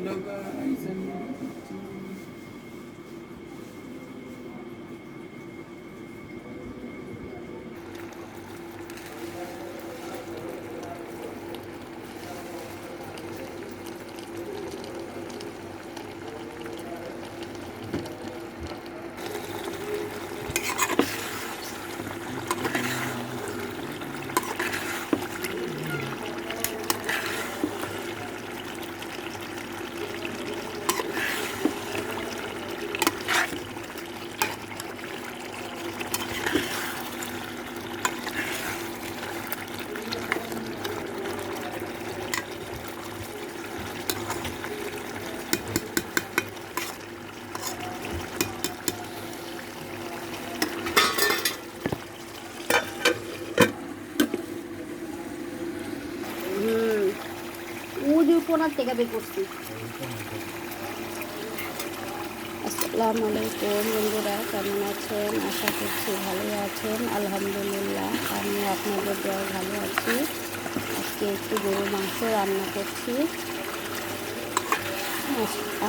Hello guys, কোনার থেকে বের করছি। আসসালামু আলাইকুম বন্ধুরা, কেমন আছেন? আশা করছি ভালোই আছেন। আলহামদুলিল্লাহ আমি আপনাদের দোয়ায় ভালো আছি। আজকে একটু গরুর মাংস রান্না করছি।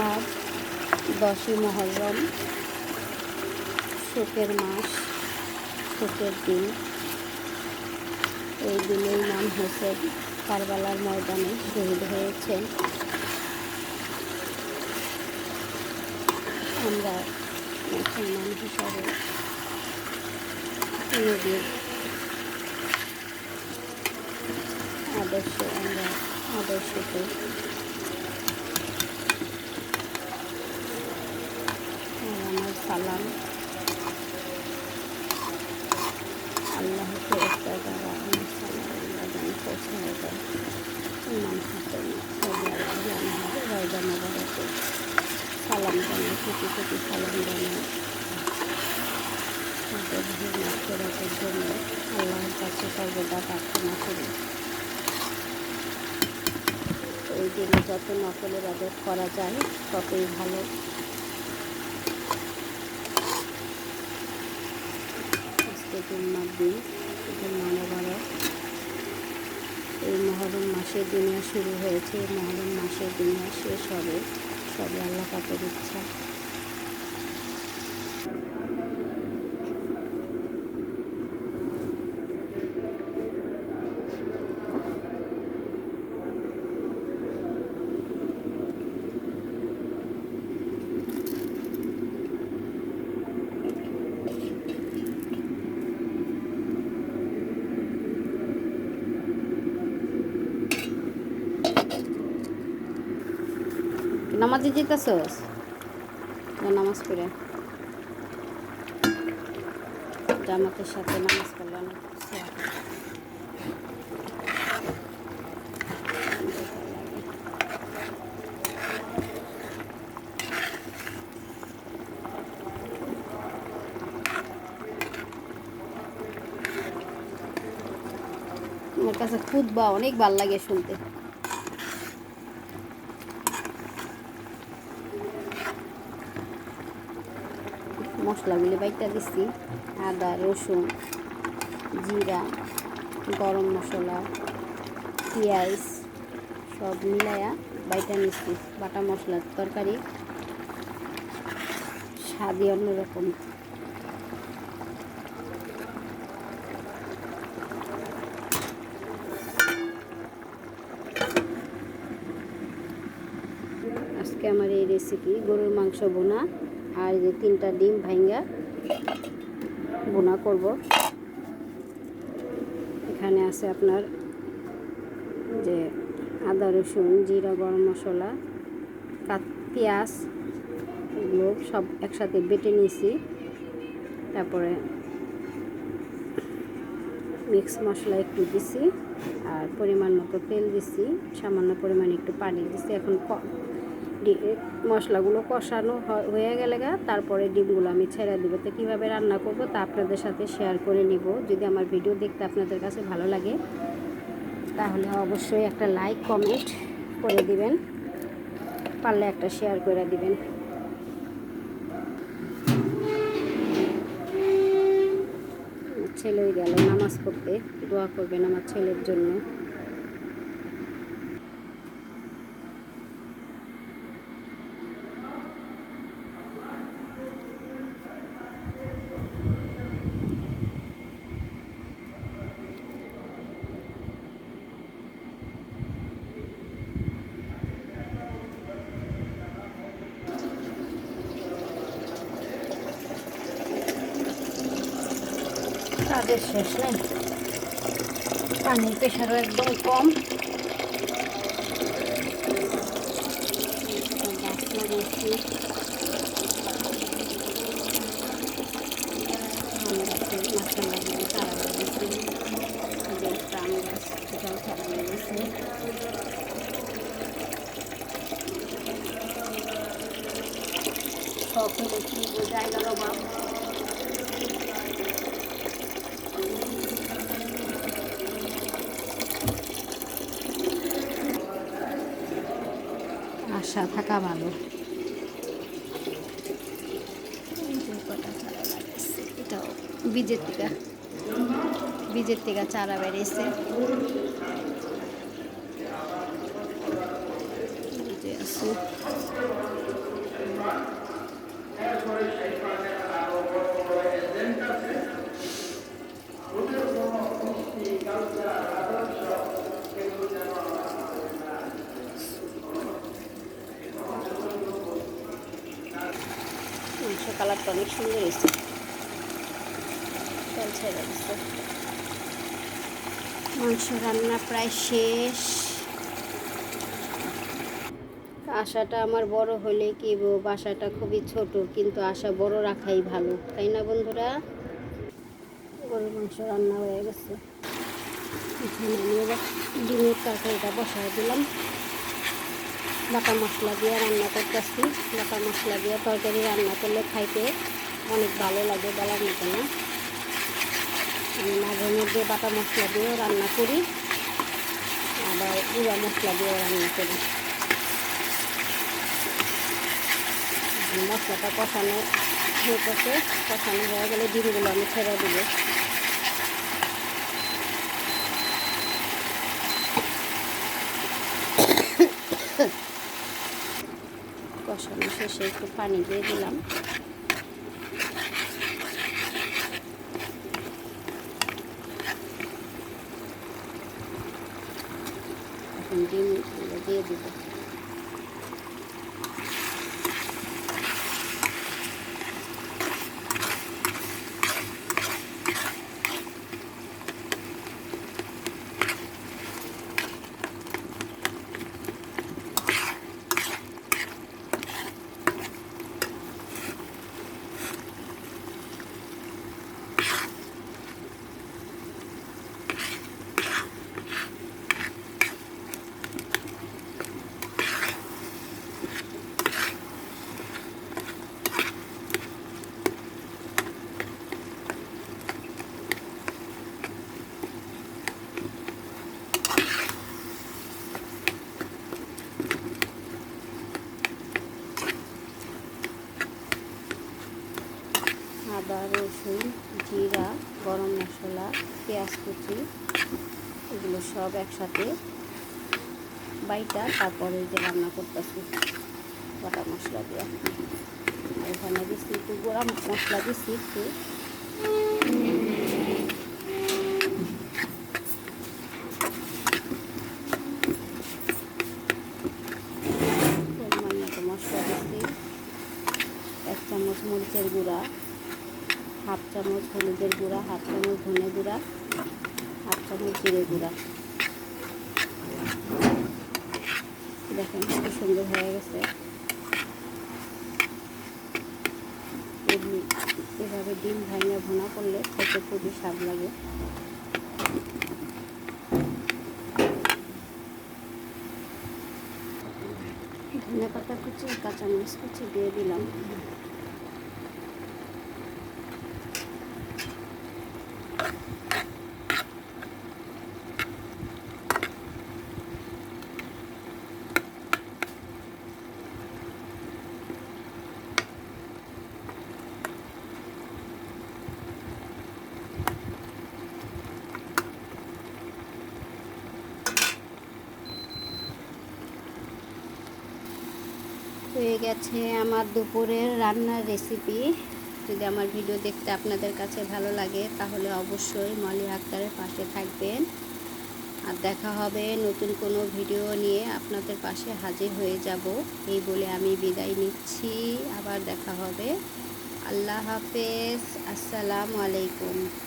আজ 10ই মুহররম, শোকের মাস, শোকের দিন। এই দিনে ইমাম হোসেন কারবালার ময়দানে শহীদ হয়েছেন। আমরা মুসলমান হিসাবে নবীর আদর্শে আমরা আদর্শকে আমার সালাম আল্লাহকে একটা দ্বারা আমার সালাম আল্লাহ যেন পৌঁছানো যায়। ইমাম হোসেন রওজা মোবারকে সালাম জানাই, কোটি কোটি সালাম জানাই। তাদের মাগফিরাতের জন্য আল্লাহর কাছে সর্বদা প্রার্থনা করি। এই দিনে যত নকল ইবাদত করা যায় ততই ভালো। আজকে জুম্মার দিন, জুম্মা মোবারক। এই মুহররম মাসের দুনিয়া শুরু হয়েছে, এই মুহররম মাসের দুনিয়া শেষ হবে, সবই আল্লাহ পাকের ইচ্ছা। নামাজে যেতেছস? নামাজ পড়ে জামাতের সাথে নামাজ পড়লে অনেক আমার কাছে খুতবা অনেক ভালো লাগে শুনতে। মশলাগুলি বাইটা দিচ্ছি, আদা, রসুন, জিরা, গরম মশলা, পেঁয়াজ সব মিলাইয়া বাইটা নিচ্ছি। বাটা মশলার তরকারি স্বাদই অন্যরকম। আজকে আমার এই রেসিপি গরুর মাংস বোনা আর যে 3টা ডিম ভাঙ্গা বোনা করব। এখানে আছে আপনার যে আদা, রসুন, জিরা, গরম মশলা, পেঁয়াজ, এগুলো সব একসাথে বেটে নিয়েছি। তারপরে মিক্স মশলা একটু দিছি আর পরিমাণ মতো তেল দিছি, সামান্য পরিমাণে একটু পানি দিছি। এখন মশলাগুলো কষানো হয়ে গেলে তারপরে ডিমগুলো আমি ছেড়ে দেবো। তো কীভাবে রান্না করব তা আপনাদের সাথে শেয়ার করে নিব। যদি আমার ভিডিও দেখতে আপনাদের কাছে ভালো লাগে তাহলে অবশ্যই একটা লাইক কমেন্ট করে দিবেন, পারলে একটা শেয়ার করে দিবেন। ছেলে গেল নামাজ পড়তে, দোয়া করবেন আমার ছেলের জন্য। কাজের শেষ নেই, পানির প্রেশারও একদম কম। গাছ লাগিয়েছি, আম গাছে মাথা লাগিয়ে চারা লাগিয়েছি, একটা আম গাছ সেটাও চারা লাগিয়েছি। শখ হলে কি জায়গার অভাব। আশা থাকা ভালো। এটাও বীজের থেকে চারা বেরিয়েছে। আছে মাংস কালারটা অনেক সুন্দর হয়েছে, তেল ছেড়ে দিচ্ছে। মাংস রান্না প্রায় শেষ। আশাটা আমার বড় হলে কি বাসাটা খুবই ছোট, কিন্তু আশা বড় রাখাই ভালো, তাই না বন্ধুরা? গরুর মাংস রান্না হয়ে গেছে। এখানে আমি এবার ডিমের তরকারিটা বসাই দিলাম। বাটা মশলা দিয়ে রান্না করতেছি। বাটা মশলা দিয়ে তরকারি রান্না করলে খাইতে অনেক ভালো লাগে, বলার মতো না। আমি মাঝে মধ্যে বাটা মশলা দিয়েও রান্না করি, আবার গুঁড়া মশলা দিয়েও রান্না করি। মশলাটা কষানো হয়ে গেছে, কষানো হয়ে গেলে ডিমগুলো আমি ছেড়ে দেব। কষানো শেষে একটু পানি দিয়ে দিলাম। এখন ডিমগুলো দিয়ে দেবো। আদা, রসুন, জিরা, গরম মশলা, পেঁয়াজ কুচি, এগুলো সব একসাথে বাইটা তারপরে যে রান্না করতেছি বাটা মশলা দিয়ে। এখানে দিচ্ছি একটু গরম মশলা, দিচ্ছি একটু পরিমাণ মতো মশলা দিচ্ছি। 1 চামচ মরিচের গুঁড়া, 1/2 চামচ হলুদের গুঁড়া, 1/2 চামচ ধনে গুঁড়া, 1/2 চামচ জিরে গুঁড়া। দেখেন কত সুন্দর হয়ে গেছে। এভাবে ডিম ভাঙিয়ে ভুনা করলে খেতে খুবই স্বাদ লাগে। ধনে পাতা কুচি, কাঁচামরিচ কুচি দিয়ে দিলাম। হয়ে গেছে আমার দুপুরের রান্নার রেসিপি। যদি আমার ভিডিও দেখতে আপনাদের কাছে ভালো লাগে তাহলে অবশ্যই মলি আক্তারের পাশে থাকবেন। আর দেখা হবে নতুন কোনো ভিডিও নিয়ে, আপনাদের পাশে হাজির হয়ে যাব এই বলে আমি বিদায় নিচ্ছি। আবার দেখা হবে। আল্লাহ হাফেজ। আসসালামু আলাইকুম।